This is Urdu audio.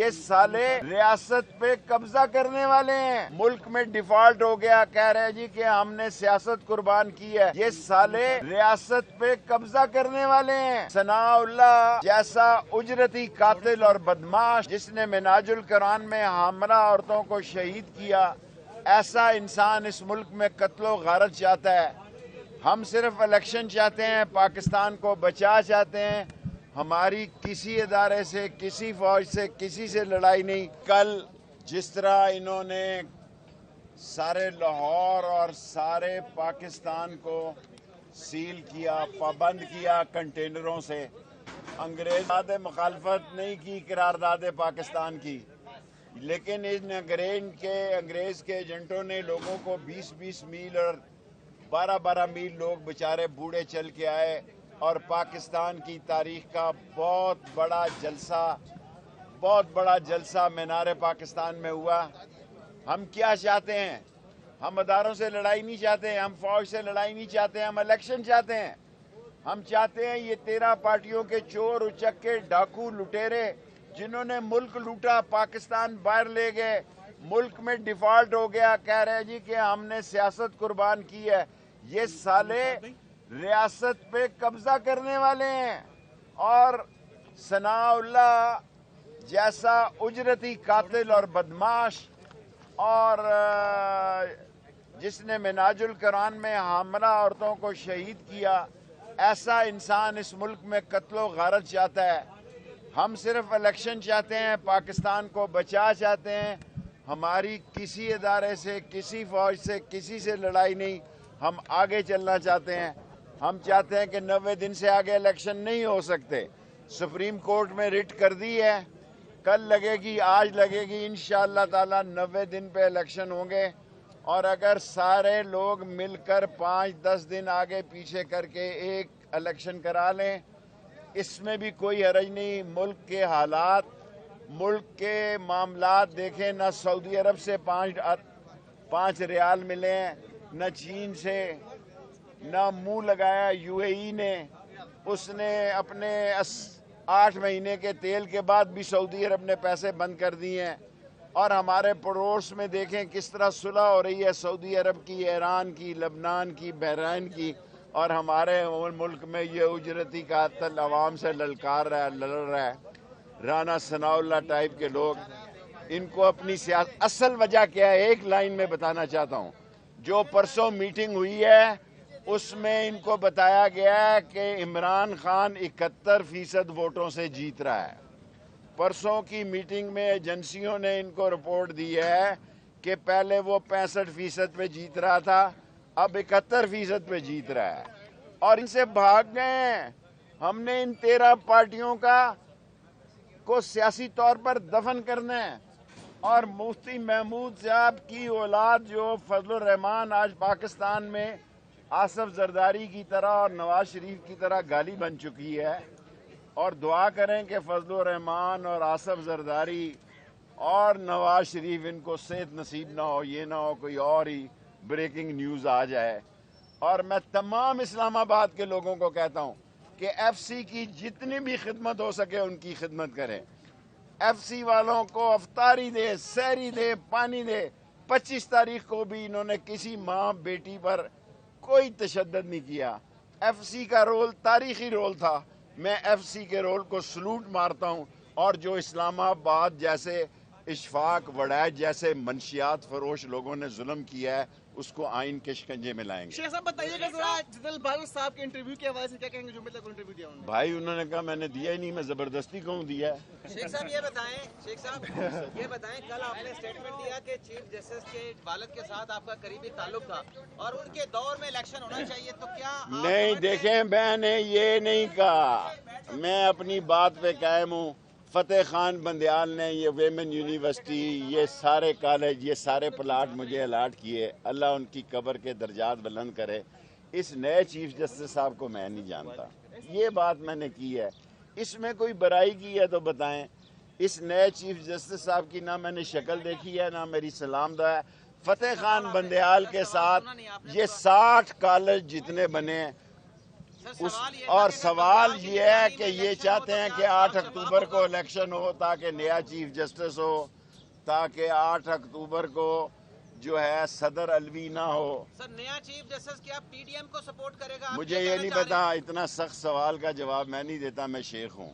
یہ سالے ریاست پہ قبضہ کرنے والے ہیں. ملک میں ڈیفالٹ ہو گیا, کہہ رہے جی کہ ہم نے سیاست قربان کی ہے. یہ سالے ریاست پہ قبضہ کرنے والے ہیں. ثناء اللہ جیسا اجرتی قاتل اور بدماش جس نے مناج القرآن میں حاملہ عورتوں کو شہید کیا, ایسا انسان اس ملک میں قتل و غارت چاہتا ہے. ہم صرف الیکشن چاہتے ہیں, پاکستان کو بچا چاہتے ہیں. ہماری کسی ادارے سے, کسی فوج سے, کسی سے لڑائی نہیں. کل جس طرح انہوں نے سارے لاہور اور سارے پاکستان کو سیل کیا, پابند کیا کنٹینروں سے, انگریز مخالفت نہیں کی قرارداد پاکستان کی, لیکن ان انگریز کے ایجنٹوں نے لوگوں کو 20-20 میل اور 12-12 میل لوگ بچارے بوڑھے چل کے آئے, اور پاکستان کی تاریخ کا بہت بڑا جلسہ مینار پاکستان میں ہوا. ہم کیا چاہتے ہیں؟ ہم اداروں سے لڑائی نہیں چاہتے, ہم فوج سے لڑائی نہیں چاہتے, ہم الیکشن چاہتے ہیں. ہم چاہتے ہیں یہ 13 پارٹیوں کے چور, اچکے, ڈاکو, لٹیرے جنہوں نے ملک لوٹا, پاکستان باہر لے گئے, ملک میں ڈیفالٹ ہو گیا, کہہ رہے جی کہ ہم نے سیاست قربان کی ہے. یہ سالے ریاست پہ قبضہ کرنے والے ہیں. اور ثناء اللہ جیسا اجرتی قاتل اور بدماش اور جس نے مناج القرآن میں حاملہ عورتوں کو شہید کیا, ایسا انسان اس ملک میں قتل و غارت چاہتا ہے. ہم صرف الیکشن چاہتے ہیں, پاکستان کو بچا چاہتے ہیں. ہماری کسی ادارے سے, کسی فوج سے, کسی سے لڑائی نہیں. ہم آگے چلنا چاہتے ہیں. ہم چاہتے ہیں کہ 90 دن سے آگے الیکشن نہیں ہو سکتے. سپریم کورٹ میں ریٹ کر دی ہے, کل لگے گی, آج لگے گی, انشاءاللہ تعالی 90 دن پہ الیکشن ہوں گے. اور اگر سارے لوگ مل کر 5-10 دن آگے پیچھے کر کے ایک الیکشن کرا لیں, اس میں بھی کوئی حرج نہیں. ملک کے حالات, ملک کے معاملات دیکھیں. نہ سعودی عرب سے 5 ریال ملے ہیں, نہ چین سے, نہ منہ لگایا UAE نے. اس نے اپنے 8 مہینے کے تیل کے بعد بھی سعودی عرب نے پیسے بند کر دیے ہیں. اور ہمارے پڑوس میں دیکھیں کس طرح صلح ہو رہی ہے سعودی عرب کی, ایران کی, لبنان کی, بحرین کی, اور ہمارے ملک میں یہ اجرتی قاتل عوام سے لڑ رہا ہے. رانا ثناء اللہ ٹائپ کے لوگ, ان کو اپنی سیاست, اصل وجہ کیا ہے ایک لائن میں بتانا چاہتا ہوں. جو پرسوں میٹنگ ہوئی ہے اس میں ان کو بتایا گیا ہے کہ عمران خان 71% ووٹوں سے جیت رہا ہے. پرسوں کی میٹنگ میں ایجنسیوں نے ان کو رپورٹ دی ہے کہ پہلے وہ 65% پہ جیت رہا تھا, اب 71% پہ جیت رہا ہے. اور ان سے بھاگ گئے ہیں. ہم نے ان 13 پارٹیوں کو سیاسی طور پر دفن کرنا ہے. اور مفتی محمود صاحب کی اولاد جو فضل الرحمان آج پاکستان میں آصف زرداری کی طرح اور نواز شریف کی طرح گالی بن چکی ہے, اور دعا کریں کہ فضل الرحمان اور آصف زرداری اور نواز شریف ان کو صحت نصیب نہ ہو, یہ نہ ہو کوئی اور ہی بریکنگ نیوز آ جائے. اور میں تمام اسلام آباد کے لوگوں کو کہتا ہوں کہ FCC کی جتنی بھی خدمت ہو سکے ان کی خدمت کریں. FCC والوں کو افطاری دے, سحری دے, پانی دے. 25 تاریخ کو بھی انہوں نے کسی ماں بیٹی پر کوئی تشدد نہیں کیا. FCC کا رول تاریخی رول تھا. میں FCC کے رول کو سلوٹ مارتا ہوں. اور جو اسلام آباد جیسے, اشفاق وڑائچ جیسے منشیات فروش لوگوں نے ظلم کیا ہے, اس کو آئین کے شکنجے میں لائیں گے. شیخ صاحب بتائیے گا ذرا جنرل باجوہ صاحب کے انٹرویو کے حوالے سے کیا کہیں گے, جو ملک کو انٹرویو دیا انہوں نے؟ بھائی انہوں نے کہا میں نے دیا ہی نہیں, میں زبردستی کہوں دیا ہے. شیخ صاحب یہ بتائیں کل آپ نے اسٹیٹمنٹ دیا کہ چیف جسٹس کے والد کے ساتھ آپ کا قریبی تعلق تھا اور ان کے دور میں الیکشن ہونا چاہیے, تو کیا نہیں دیکھیں, میں نے یہ نہیں کہا, میں اپنی بات پہ قائم ہوں. فتح خان بندیال نے یہ ویمن یونیورسٹی, یہ سارے کالج, یہ سارے پلاٹ مجھے الاٹ کیے. اللہ ان کی قبر کے درجات بلند کرے. اس نئے چیف جسٹس صاحب کو میں نہیں جانتا, یہ بات میں نے کی ہے. اس میں کوئی برائی کی ہے تو بتائیں. اس نئے چیف جسٹس صاحب کی نہ میں نے شکل دیکھی ہے, نہ میری سلام دعا ہے. فتح خان بندیال کے ساتھ یہ 60 کالج جتنے بنے ہیں, اور سوال یہ ہے کہ یہ چاہتے ہیں کہ 8 اکتوبر کو الیکشن ہو تاکہ نیا چیف جسٹس ہو، تاکہ 8 اکتوبر کو جو ہے صدر الوی نہ ہو. سر نیا چیف جسٹس کیا پی ڈی ایم کو سپورٹ کرے گا؟ مجھے یہ نہیں پتا، اتنا سخت سوال کا جواب میں نہیں دیتا، میں شیخ ہوں.